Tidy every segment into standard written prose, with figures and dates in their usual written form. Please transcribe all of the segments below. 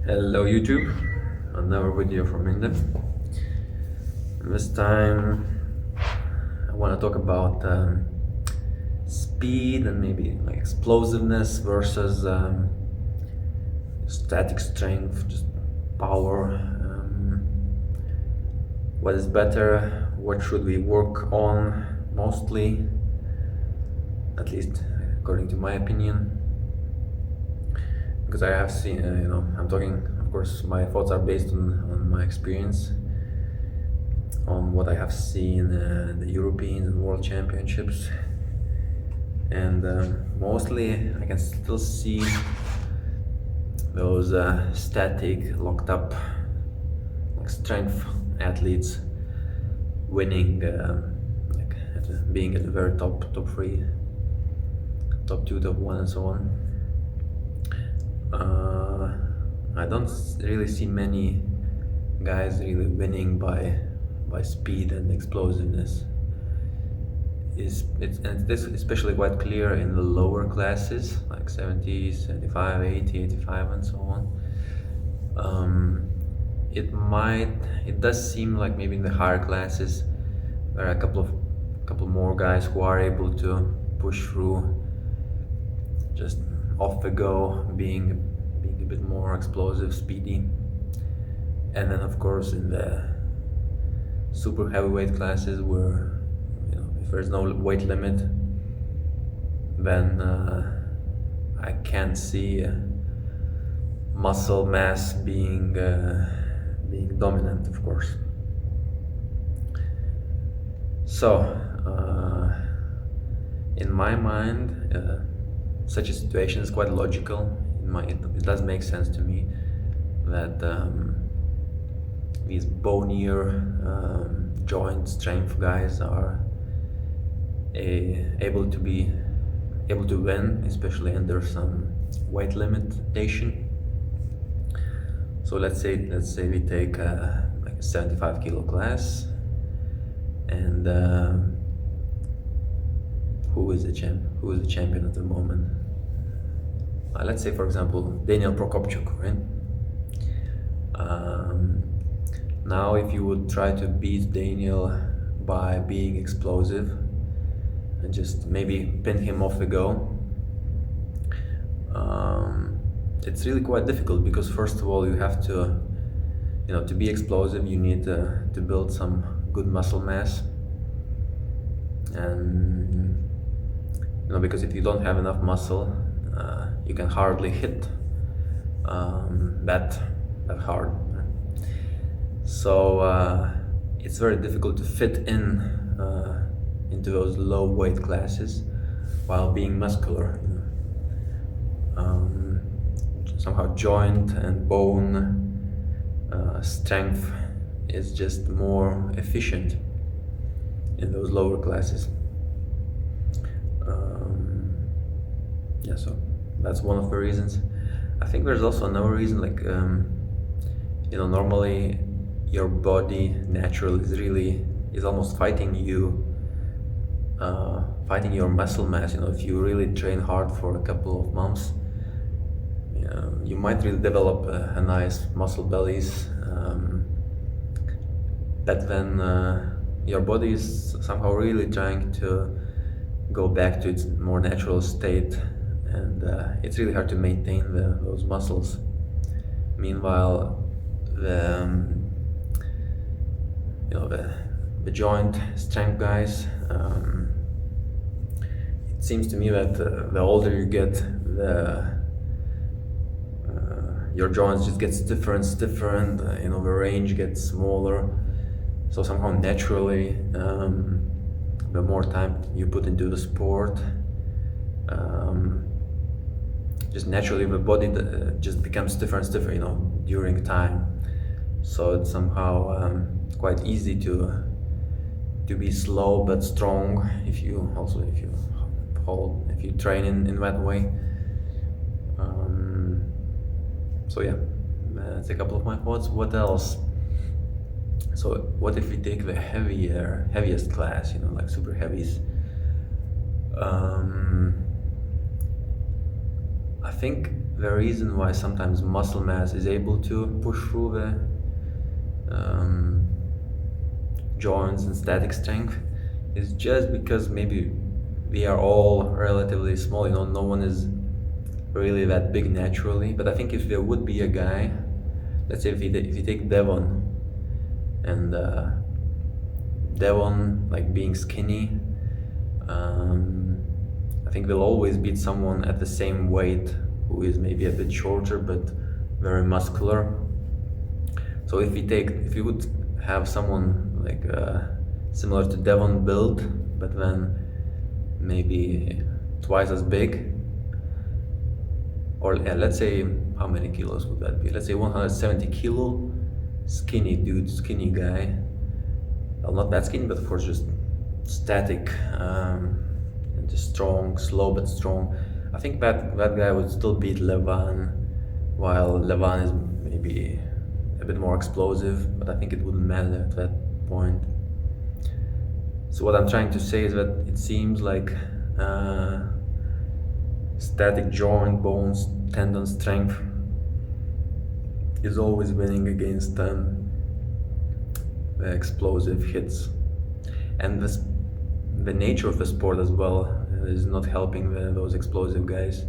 Hello YouTube, another video from England. This time I want to talk about speed and maybe like explosiveness versus static strength, just power. What is better? What should we work on mostly? At least according to my opinion. Because I have seen, I'm talking, of course, my thoughts are based on my experience, on what I have seen the European and World Championships, and mostly I can still see those static, locked up, like strength athletes winning, being at the very top 3, top 2, top 1, and so on. I don't really see many guys really winning by speed and explosiveness. This especially quite clear in the lower classes, like 70, 75, 80, 85, and so on. It does seem like maybe in the higher classes there are a couple more guys who are able to push through, just off the go, being a bit more explosive, speedy. And then of course in the super heavyweight classes where if there's no weight limit, then I can't see muscle mass being dominant, of course. So in my mind, such a situation is quite logical. It does make sense to me that these bonier joint strength guys are able to win, especially under some weight limitation. So let's say we take like a 75 kilo class, and who is the champion at the moment? Let's say, for example, Daniel Prokopchuk, right? Now, if you would try to beat Daniel by being explosive and just maybe pin him off the go, it's really quite difficult, because first of all you have to, to be explosive, you need to build some good muscle mass, and because if you don't have enough muscle, you can hardly hit that hard. So it's very difficult to fit into those low weight classes while being muscular. Somehow joint and bone strength is just more efficient in those lower classes. Yeah, so that's one of the reasons. I think there's also another reason, like normally your body naturally is almost fighting you, fighting your muscle mass. If you really train hard for a couple of months, you might really develop a nice muscle bellies, but then your body is somehow really trying to go back to its more natural state, and it's really hard to maintain those muscles. Meanwhile, the joint strength guys, it seems to me that the older you get, your joints just get stiffer and stiffer, and the range gets smaller. So somehow naturally, the more time you put into the sport, just naturally the body just becomes stiffer and stiffer, during time. So it's somehow quite easy to be slow but strong if you train in that way. So yeah, that's a couple of my thoughts. What else? So what if we take the heaviest class, like super heavies? I think the reason why sometimes muscle mass is able to push through the joints and static strength is just because maybe we are all relatively small, you know, no one is really that big naturally. But I think if there would be a guy, let's say if you take Devon, and Devon like being skinny, I think will always beat someone at the same weight who is maybe a bit shorter but very muscular. So if you would have someone like similar to Devon build, but then maybe twice as big, or yeah, let's say, how many kilos would that be? Let's say 170 kilo, skinny dude, skinny guy. Well, not that skinny, but of course just static, and just strong, slow but strong. I think that guy would still beat Levan, while Levan is maybe a bit more explosive, but I think it wouldn't matter at that point. So what I'm trying to say is that it seems like static joint, bones, tendon strength is always winning against explosive hits, and the nature of the sport as well is not helping those explosive guys.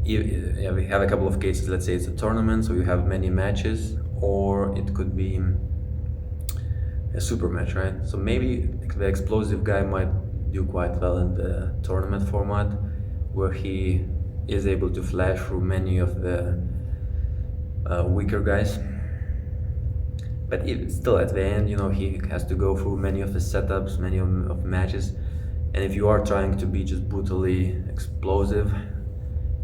Yeah, we have a couple of cases. Let's say it's a tournament, so you have many matches, or it could be a super match, right? So maybe the explosive guy might do quite well in the tournament format, where he is able to flash through many of the weaker guys. But still, at the end, you know, he has to go through many of the setups, many of matches. And if you are trying to be just brutally explosive,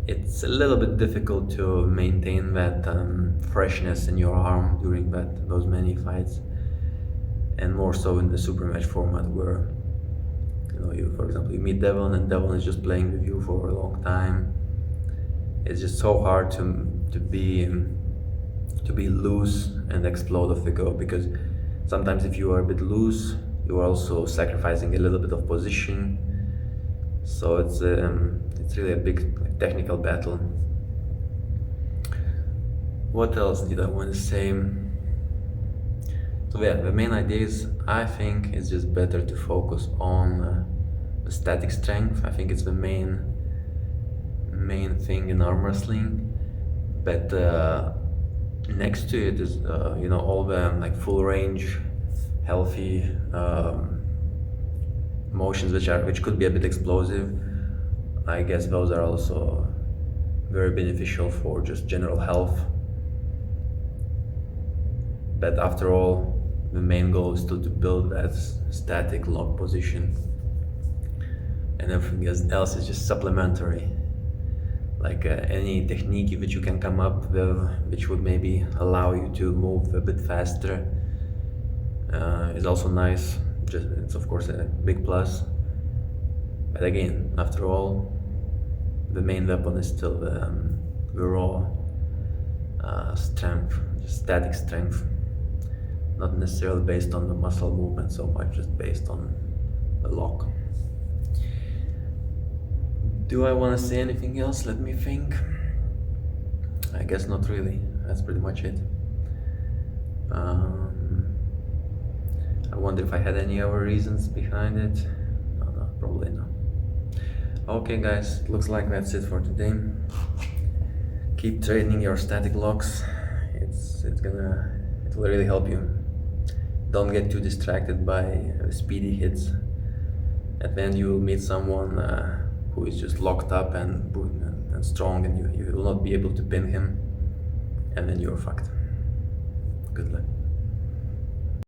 it's a little bit difficult to maintain that freshness in your arm during those many fights. And more so in the super match format, where, you know, for example, you meet Devon and Devon is just playing with you for a long time. It's just so hard to be loose and explode off the go, because sometimes if you are a bit loose, you are also sacrificing a little bit of position. So it's really a big technical battle. What else did I want to say? So yeah, the main idea is, I think it's just better to focus on the static strength. I think it's the main thing in arm wrestling. But next to it is you know, all the like full range, healthy motions which could be a bit explosive. I guess those are also very beneficial for just general health. But after all, the main goal is still to build that static lock position, and everything else is just supplementary. Like any technique which you can come up with, which would maybe allow you to move a bit faster, is also nice. It's of course a big plus. But again, after all, the main weapon is still the raw strength, just static strength. Not necessarily based on the muscle movement so much, just based on the lock. Do I want to say anything else? Let me think. I guess not really. That's pretty much it. I wonder if I had any other reasons behind it. No, probably not. Okay guys, looks like that's it for today. Keep training your static locks. It will really help you. Don't get too distracted by speedy hits. At the end you will meet someone who is just locked up and strong, and you will not be able to pin him, and then you're fucked. Good luck.